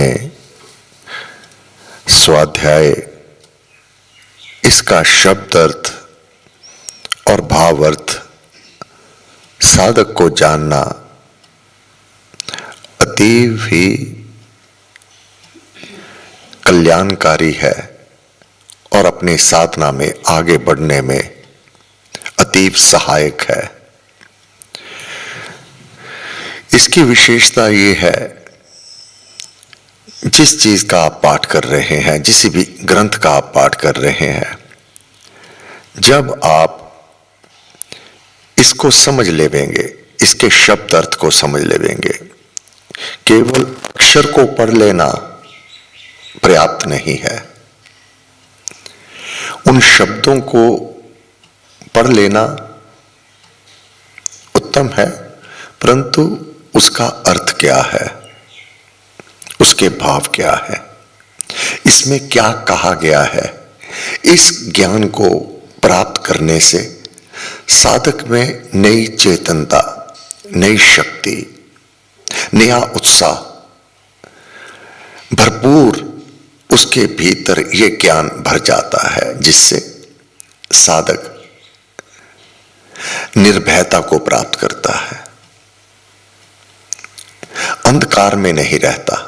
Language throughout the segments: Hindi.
हमने स्वाध्याय इसका शब्द अर्थ और भाव अर्थ साधक को जानना अतीव ही कल्याणकारी है और अपनी साधना में आगे बढ़ने में अतीव सहायक है। इसकी विशेषता ये है, जिस चीज का आप पाठ कर रहे हैं, जिस भी ग्रंथ का आप पाठ कर रहे हैं, जब आप इसको समझ लेवेंगे, इसके शब्द अर्थ को समझ लेवेंगे, केवल अक्षर को पढ़ लेना पर्याप्त नहीं है। उन शब्दों को पढ़ लेना उत्तम है, परंतु उसका अर्थ क्या है, उसके भाव क्या है, इसमें क्या कहा गया है, इस ज्ञान को प्राप्त करने से साधक में नई चेतनता, नई शक्ति, नया उत्साह भरपूर उसके भीतर ये ज्ञान भर जाता है, जिससे साधक निर्भयता को प्राप्त करता है, अंधकार में नहीं रहता,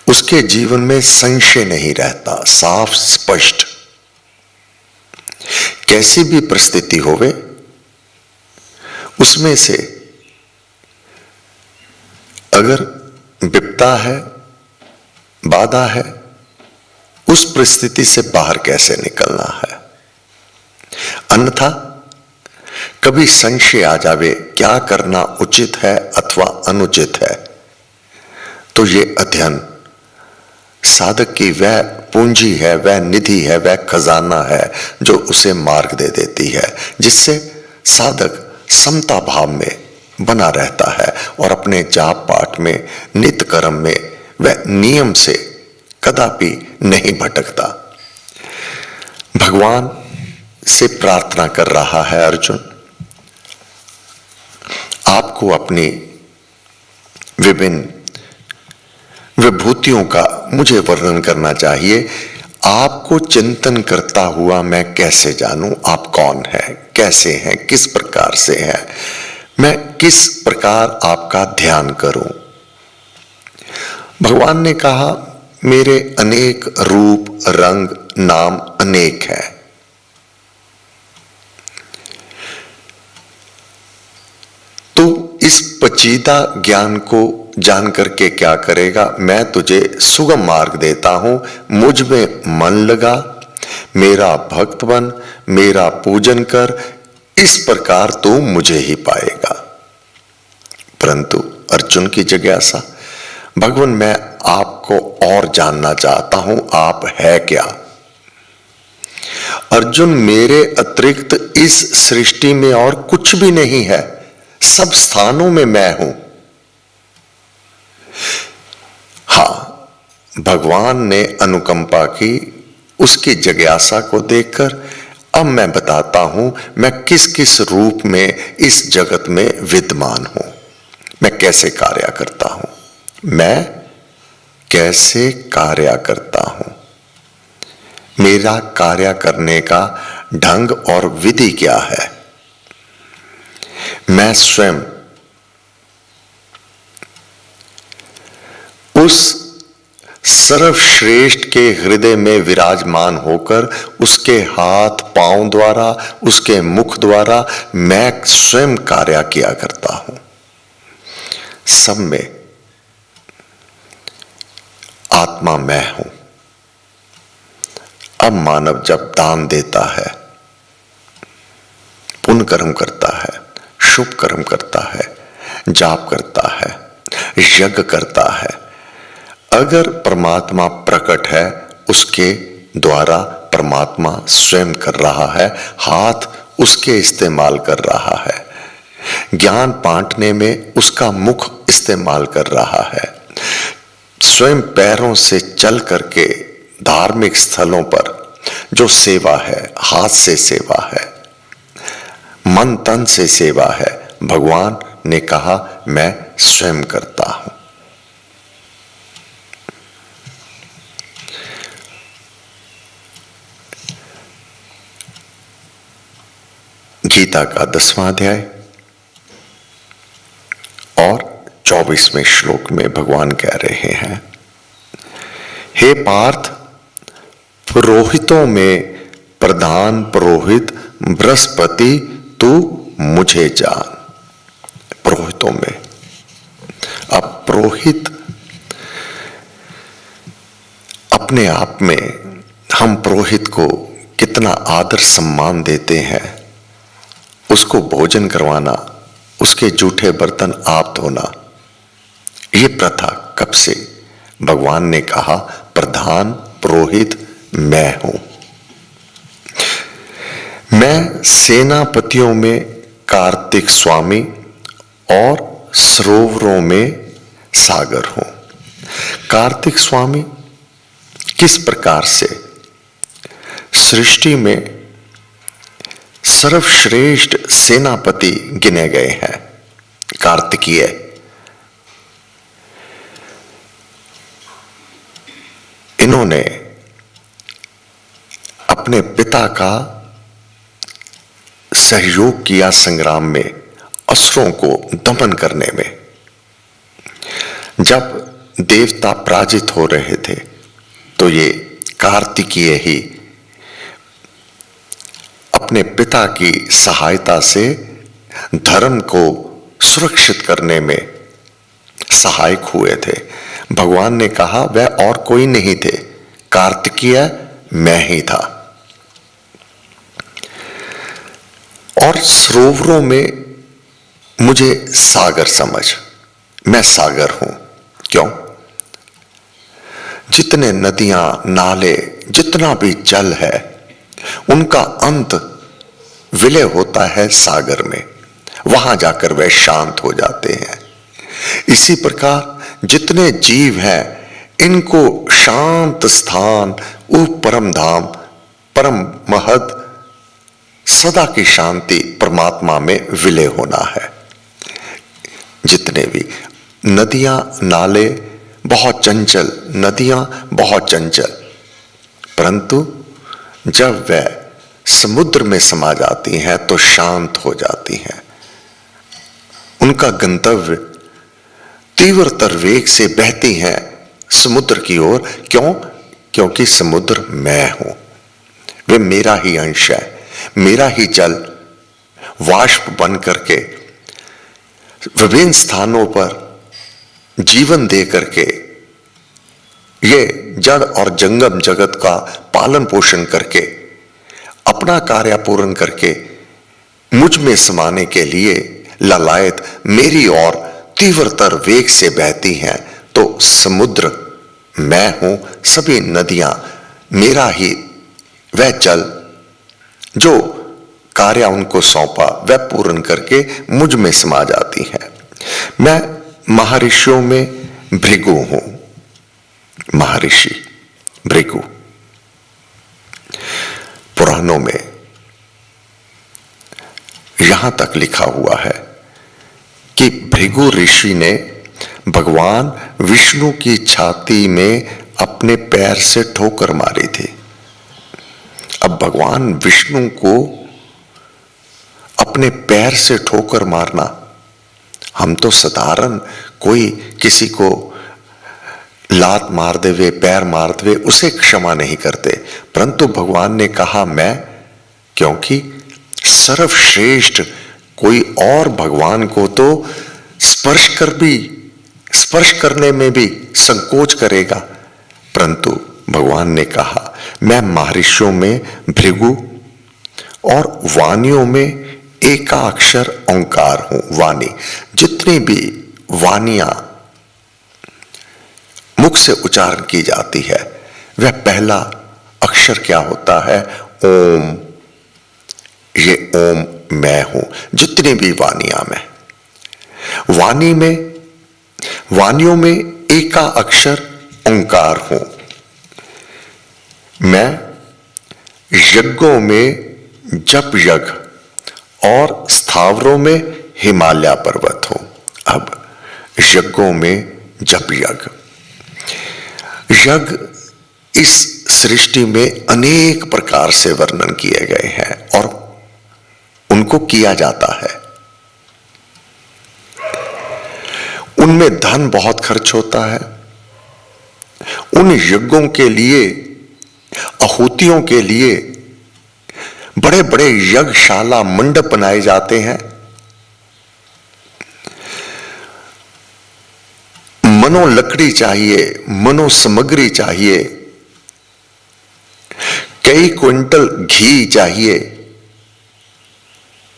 उसके जीवन में संशय नहीं रहता, साफ स्पष्ट कैसी भी परिस्थिति होवे उसमें से अगर विपदा है, बाधा है, उस परिस्थिति से बाहर कैसे निकलना है। अन्यथा कभी संशय आ जावे क्या करना उचित है अथवा अनुचित है, तो ये अध्ययन साधक की वह पूंजी है, वह निधि है, वह खजाना है जो उसे मार्ग दे देती है, जिससे साधक समता भाव में बना रहता है और अपने जाप पाठ में, नित्य कर्म में वह नियम से कदापि नहीं भटकता। भगवान से प्रार्थना कर रहा है अर्जुन, आपको अपनी विभिन्न विभूतियों का मुझे वर्णन करना चाहिए। आपको चिंतन करता हुआ मैं कैसे जानूं आप कौन हैं, कैसे हैं, किस प्रकार से हैं, मैं किस प्रकार आपका ध्यान करूं। भगवान ने कहा मेरे अनेक रूप, रंग, नाम अनेक हैं। तो इस पचीदा ज्ञान को जान करके क्या करेगा, मैं तुझे सुगम मार्ग देता हूं, मुझ में मन लगा, मेरा भक्त बन, मेरा पूजन कर, इस प्रकार तू मुझे ही पाएगा। परंतु अर्जुन की जिज्ञासा, भगवान मैं आपको और जानना चाहता हूं, आप है क्या। अर्जुन मेरे अतिरिक्त इस सृष्टि में और कुछ भी नहीं है, सब स्थानों में मैं हूं। हां, भगवान ने अनुकंपा की, उसकी जिज्ञासा को देखकर अब मैं बताता हूं मैं किस किस रूप में इस जगत में विद्यमान हूं, मैं कैसे कार्य करता हूं, मैं कैसे कार्य करता हूं, मेरा कार्य करने का ढंग और विधि क्या है। मैं स्वयं उस सर्वश्रेष्ठ के हृदय में विराजमान होकर उसके हाथ पांव द्वारा, उसके मुख द्वारा मैं स्वयं कार्य किया करता हूं। सब में आत्मा मैं हूं। अब मानव जब दान देता है, पुण्य कर्म करता है, शुभ कर्म करता है, जाप करता है, यज्ञ करता है, अगर परमात्मा प्रकट है उसके द्वारा परमात्मा स्वयं कर रहा है, हाथ उसके इस्तेमाल कर रहा है, ज्ञान बांटने में उसका मुख इस्तेमाल कर रहा है, स्वयं पैरों से चल करके धार्मिक स्थलों पर जो सेवा है, हाथ से सेवा है, मन तन से सेवा है, भगवान ने कहा मैं स्वयं करता हूं। गीता का 10वां अध्याय और 24वें श्लोक में भगवान कह रहे हैं, हे पार्थ, पुरोहितों में प्रधान पुरोहित बृहस्पति तू मुझे जान। पुरोहितों में, अब पुरोहित अपने आप में, हम पुरोहित को कितना आदर सम्मान देते हैं। उसको भोजन करवाना, उसके जूठे बर्तन आप धोना, ये प्रथा कब से? भगवान ने कहा प्रधान पुरोहित मैं हूं। मैं सेनापतियों में कार्तिक स्वामी और सरोवरों में सागर हूं। कार्तिक स्वामी किस प्रकार से सृष्टि में सर्वश्रेष्ठ सेनापति गिने गए हैं? कार्तिकीय इन्होंने अपने पिता का सहयोग किया संग्राम में, असुरों को दमन करने में। जब देवता पराजित हो रहे थे तो ये कार्तिकीय ही अपने पिता की सहायता से धर्म को सुरक्षित करने में सहायक हुए थे। भगवान ने कहा वह और कोई नहीं थे, कार्तिकीय मैं ही था। और सरोवरों में मुझे सागर समझ, मैं सागर हूं। क्यों? जितने नदियां, नाले, जितना भी जल है, उनका अंत विलय होता है सागर में। वहां जाकर वे शांत हो जाते हैं। इसी प्रकार जितने जीव हैं, इनको शांत स्थान, वो परम धाम, परम महद, सदा की शांति परमात्मा में विलय होना है। जितने भी नदियां, नाले बहुत चंचल, नदियां बहुत चंचल, परंतु जब वह समुद्र में समा जाती हैं तो शांत हो जाती हैं। उनका गंतव्य तीव्रतर वेग से बहती हैं समुद्र की ओर। क्यों? क्योंकि समुद्र मैं हूं, वे मेरा ही अंश है, मेरा ही जल वाष्प बन करके विभिन्न स्थानों पर जीवन दे करके ये जड़ और जंगम जगत का पालन पोषण करके अपना कार्य पूर्ण करके मुझ में समाने के लिए ललायत मेरी ओर तीव्रतर वेग से बहती हैं। तो समुद्र मैं हूं, सभी नदियां मेरा ही, वह जल जो कार्य उनको सौंपा वह पूर्ण करके मुझ में समा जाती हैं। मैं महर्षियों में भृगु हूं। महर्षि भृगु, पुराणों में यहां तक लिखा हुआ है कि भृगु ऋषि ने भगवान विष्णु की छाती में अपने पैर से ठोकर मारी थी। अब भगवान विष्णु को अपने पैर से ठोकर मारना, हम तो साधारण कोई किसी को लात मार देवे, पैर मार देवे, उसे क्षमा नहीं करते, परंतु भगवान ने कहा मैं, क्योंकि सर्वश्रेष्ठ कोई और भगवान को तो स्पर्श करने में भी संकोच करेगा, परंतु भगवान ने कहा मैं महर्षियों में भृगु और वाणियों में एकाक्षर ओंकार हूं। वाणी, जितनी भी वाणियां मुख से उच्चारण की जाती है, वह पहला अक्षर क्या होता है? ओम। ये ओम मैं हूं। जितनी भी वाणियां में, वाणियों में एका अक्षर ओंकार हूं। मैं यज्ञों में जप यज्ञ और स्थावरों में हिमालय पर्वत हूं। अब यज्ञों में जप यज्ञ, यज्ञ इस सृष्टि में अनेक प्रकार से वर्णन किए गए हैं और उनको किया जाता है। उनमें धन बहुत खर्च होता है। उन यज्ञों के लिए, आहुतियों के लिए बड़े बड़े यज्ञशाला मंडप बनाए जाते हैं। मनो लकड़ी चाहिए, मनो सामग्री चाहिए, कई क्विंटल घी चाहिए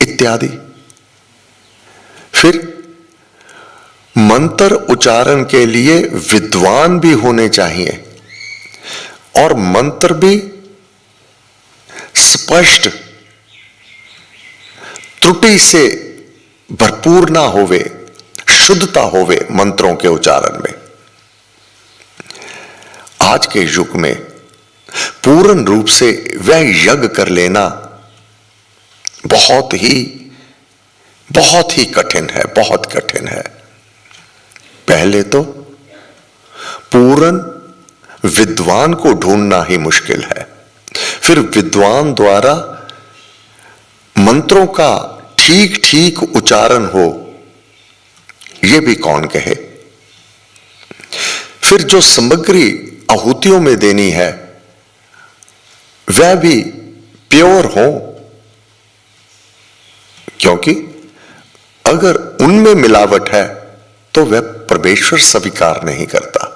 इत्यादि। फिर मंत्र उच्चारण के लिए विद्वान भी होने चाहिए और मंत्र भी स्पष्ट, त्रुटि से भरपूर ना होवे, शुद्धता होवे मंत्रों के उच्चारण में। आज के युग में पूर्ण रूप से वह यज्ञ कर लेना बहुत ही कठिन है, बहुत कठिन है। पहले तो पूर्ण विद्वान को ढूंढना ही मुश्किल है, फिर विद्वान द्वारा मंत्रों का ठीक ठीक उच्चारण हो, यह भी कौन कहे। फिर जो सामग्री आहुतियों में देनी है वह भी प्योर हो, क्योंकि अगर उनमें मिलावट है तो वह परमेश्वर स्वीकार नहीं करता।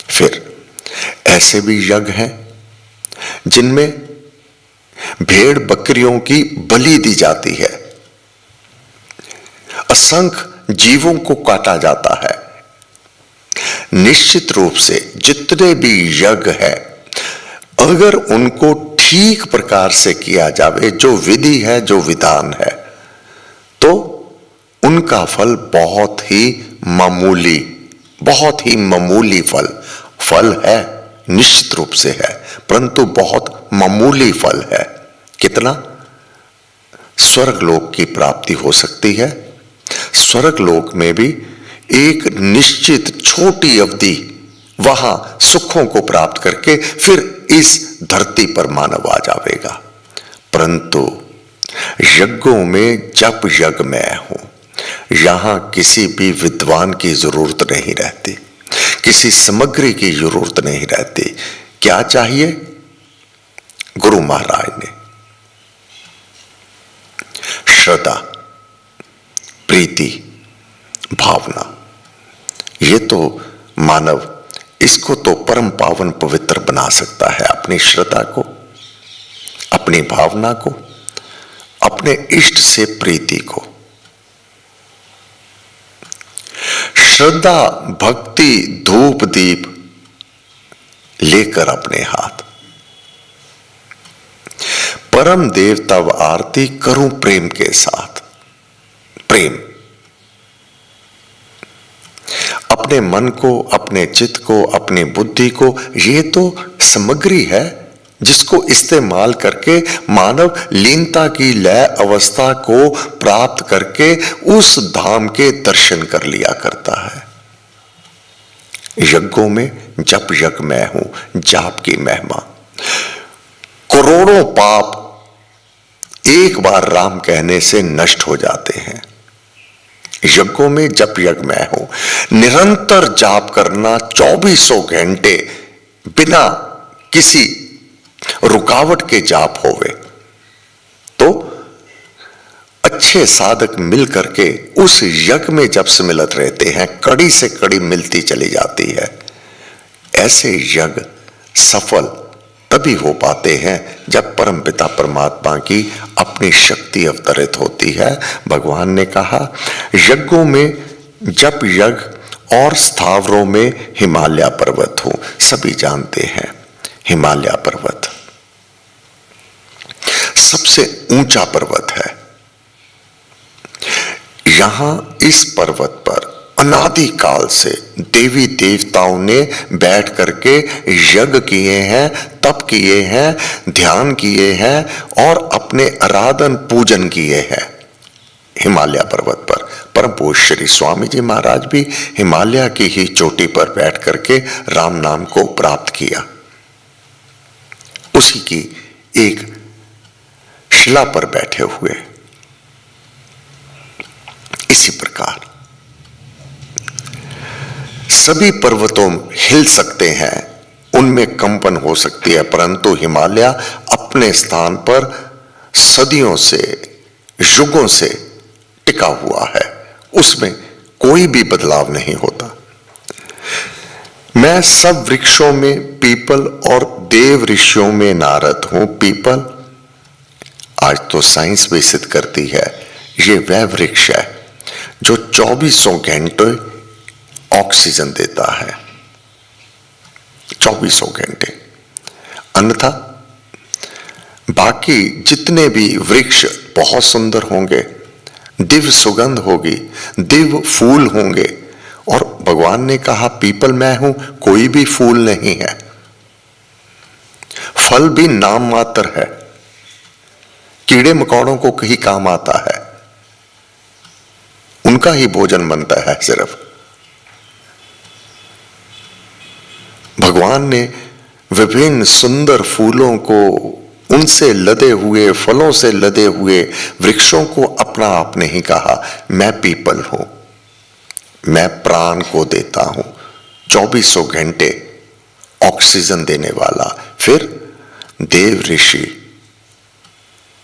फिर ऐसे भी यज्ञ हैं जिनमें भेड़ बकरियों की बलि दी जाती है, असंख्य जीवों को काटा जाता है। निश्चित रूप से जितने भी यज्ञ है, अगर उनको ठीक प्रकार से किया जावे, जो विधि है, जो विधान है, तो उनका फल बहुत ही मामूली फल है, निश्चित रूप से है, परंतु बहुत मामूली फल है। कितना? स्वर्गलोक की प्राप्ति हो सकती है। स्वर्गलोक में भी एक निश्चित छोटी अवधि वहां सुखों को प्राप्त करके फिर इस धरती पर मानव आ जाएगा। परंतु यज्ञों में जप यज्ञ मैं हूं, यहां किसी भी विद्वान की जरूरत नहीं रहती, किसी सामग्री की जरूरत नहीं रहती। क्या चाहिए? गुरु महाराज ने श्रद्धा, प्रीति, भावना, ये तो मानव इसको तो परम पावन पवित्र बना सकता है। अपनी श्रद्धा को, अपनी भावना को, अपने इष्ट से प्रीति को। श्रद्धा, भक्ति, धूप दीप लेकर अपने हाथ, परम देव तब आरती करूं प्रेम के साथ। प्रेम अपने मन को, अपने चित्त को, अपनी बुद्धि को, ये तो सामग्री है जिसको इस्तेमाल करके मानव लीनता की लय अवस्था को प्राप्त करके उस धाम के दर्शन कर लिया करता है। यज्ञों में जप यज्ञ मैं हूं, जाप की महिमा। करोड़ों पाप एक बार राम कहने से नष्ट हो जाते हैं। यज्ञों में जप यज्ञ मैं हूं, निरंतर जाप करना 2400 घंटे बिना किसी रुकावट के जाप होवे, तो अच्छे साधक मिल करके उस यज्ञ में जब सम्मिलित रहते हैं, कड़ी से कड़ी मिलती चली जाती है। ऐसे यज्ञ सफल तभी हो पाते हैं जब परम पिता परमात्मा की अपनी शक्ति अवतरित होती है। भगवान ने कहा, यज्ञों में जप यज्ञ और स्थावरों में हिमालय पर्वत हो। सभी जानते हैं हिमालय पर्वत सबसे ऊंचा पर्वत है। यहां इस पर्वत पर अनादि काल से देवी देवताओं ने बैठ करके यज्ञ किए हैं, तप किए हैं, ध्यान किए हैं और अपने आराधन पूजन किए हैं हिमालय पर्वत पर। परम पूज्य श्री स्वामी जी महाराज भी हिमालय की ही चोटी पर बैठ करके राम नाम को प्राप्त किया। उसी की एक शिला पर बैठे हुए। इसी प्रकार सभी पर्वतों हिल सकते हैं, उनमें कंपन हो सकती है, परंतु हिमालय अपने स्थान पर सदियों से, युगों से टिका हुआ है, उसमें कोई भी बदलाव नहीं होता। मैं सब वृक्षों में पीपल और देव ऋषियों में नारद हूं। पीपल आज तो साइंस भी सिद्ध करती है, ये वह वृक्ष है जो 24 घंटे ऑक्सीजन देता है, 24 घंटे। अन्यथा बाकी जितने भी वृक्ष बहुत सुंदर होंगे, दिव्य सुगंध होगी, दिव्य फूल होंगे, और भगवान ने कहा पीपल मैं हूं, कोई भी फूल नहीं है, फल भी नाम मात्र है, कीड़े मकोड़ों को कहीं काम आता है, उनका ही भोजन बनता है सिर्फ। भगवान ने विभिन्न सुंदर फूलों को, उनसे लदे हुए, फलों से लदे हुए वृक्षों को अपना आप नहीं कहा, मैं पीपल हूं, मैं प्राण को देता हूं, 24 घंटे ऑक्सीजन देने वाला। फिर देव ऋषि,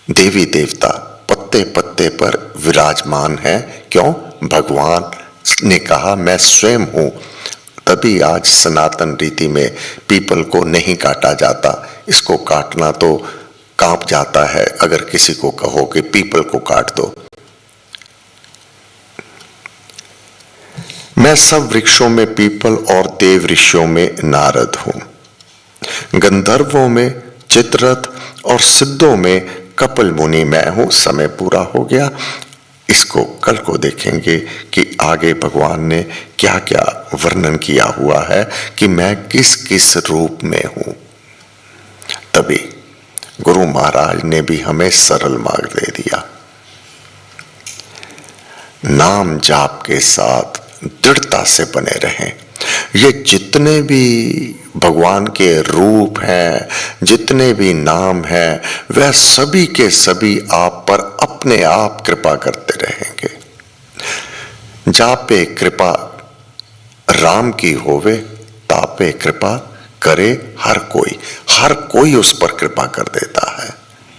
देवी देवता पत्ते पत्ते पर विराजमान है। क्यों? भगवान ने कहा मैं स्वयं हूं। तभी आज सनातन रीति में पीपल को नहीं काटा जाता। इसको काटना तो कांप जाता है अगर किसी को कहो कि पीपल को काट दो। मैं सब वृक्षों में पीपल और देव ऋषियों में नारद हूं। गंधर्वों में चित्ररथ और सिद्धों में कपिल मुनि मैं हूं। समय पूरा हो गया, इसको कल को देखेंगे कि आगे भगवान ने क्या क्या वर्णन किया हुआ है कि मैं किस किस रूप में हूं। तभी गुरु महाराज ने भी हमें सरल मार्ग दे दिया। नाम जाप के साथ दृढ़ता से बने रहें। ये जितने भी भगवान के रूप हैं, जितने भी नाम हैं, वह सभी के सभी आप पर अपने आप कृपा करते रहेंगे। जापे कृपा राम की होवे, तापे कृपा करे हर कोई उस पर कृपा कर देता है,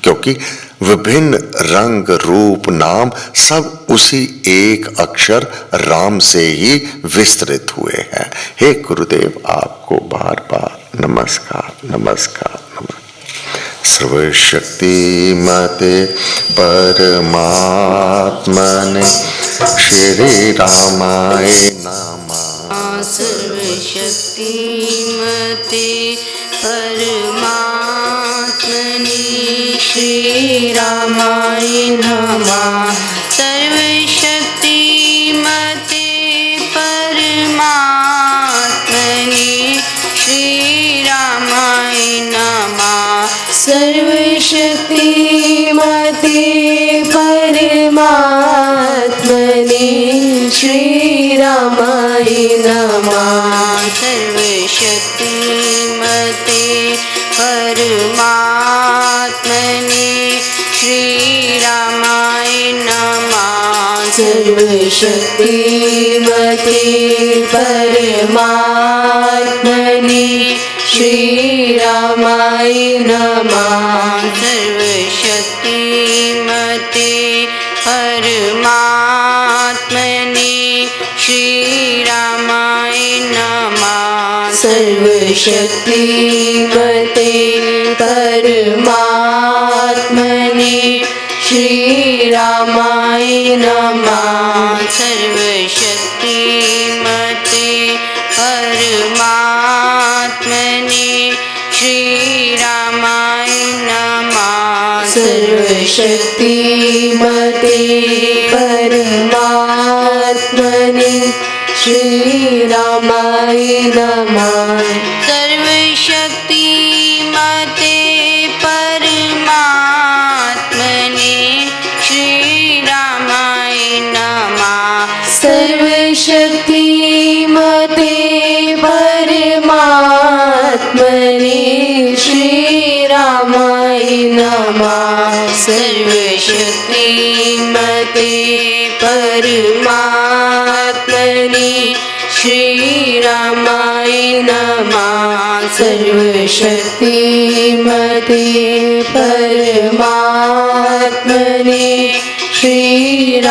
क्योंकि विभिन्न रंग रूप नाम सब उसी एक अक्षर राम से ही विस्तृत हुए हैं। हे गुरुदेव, आपको बार बार नमस्कार नमस्कार नमस्कार। सर्वशक्तिमते परमात्मने श्री रामाय नमः। सर्वशक्तिमते परमात्मने श्री रामाय नमः। सर्वशक्तिमते परमात्मने श्री रामाय नमः। सर्वशक्तिमते परमात्मने श्री रामाय नमः। सर्वशक्तिमते परमात्मने श्री रामाय नमः। सर्वशक्तिमते परमात्मने श्री रामाय नमः। सर्वशक्तिमते परमात्मने श्री रामाय नमः। सर्वशक्तिमते परमात्मने श्री रामाय नमः। सर्वशक्तिमते परमात्मने श्री रामाय नमः। सर्वशक्तिमते परमात्मने श्री रामाय नमः। सर्वशक्तिमते परमात्मने श्री रामाय नमः। सर्वशक्तिमते परमात्मने श्री रामाय नमः सर्वशक्तिमते परमात्मने श्रीरामाय नमः सर्वशक्तिमते परमात्मने श्रीरामाय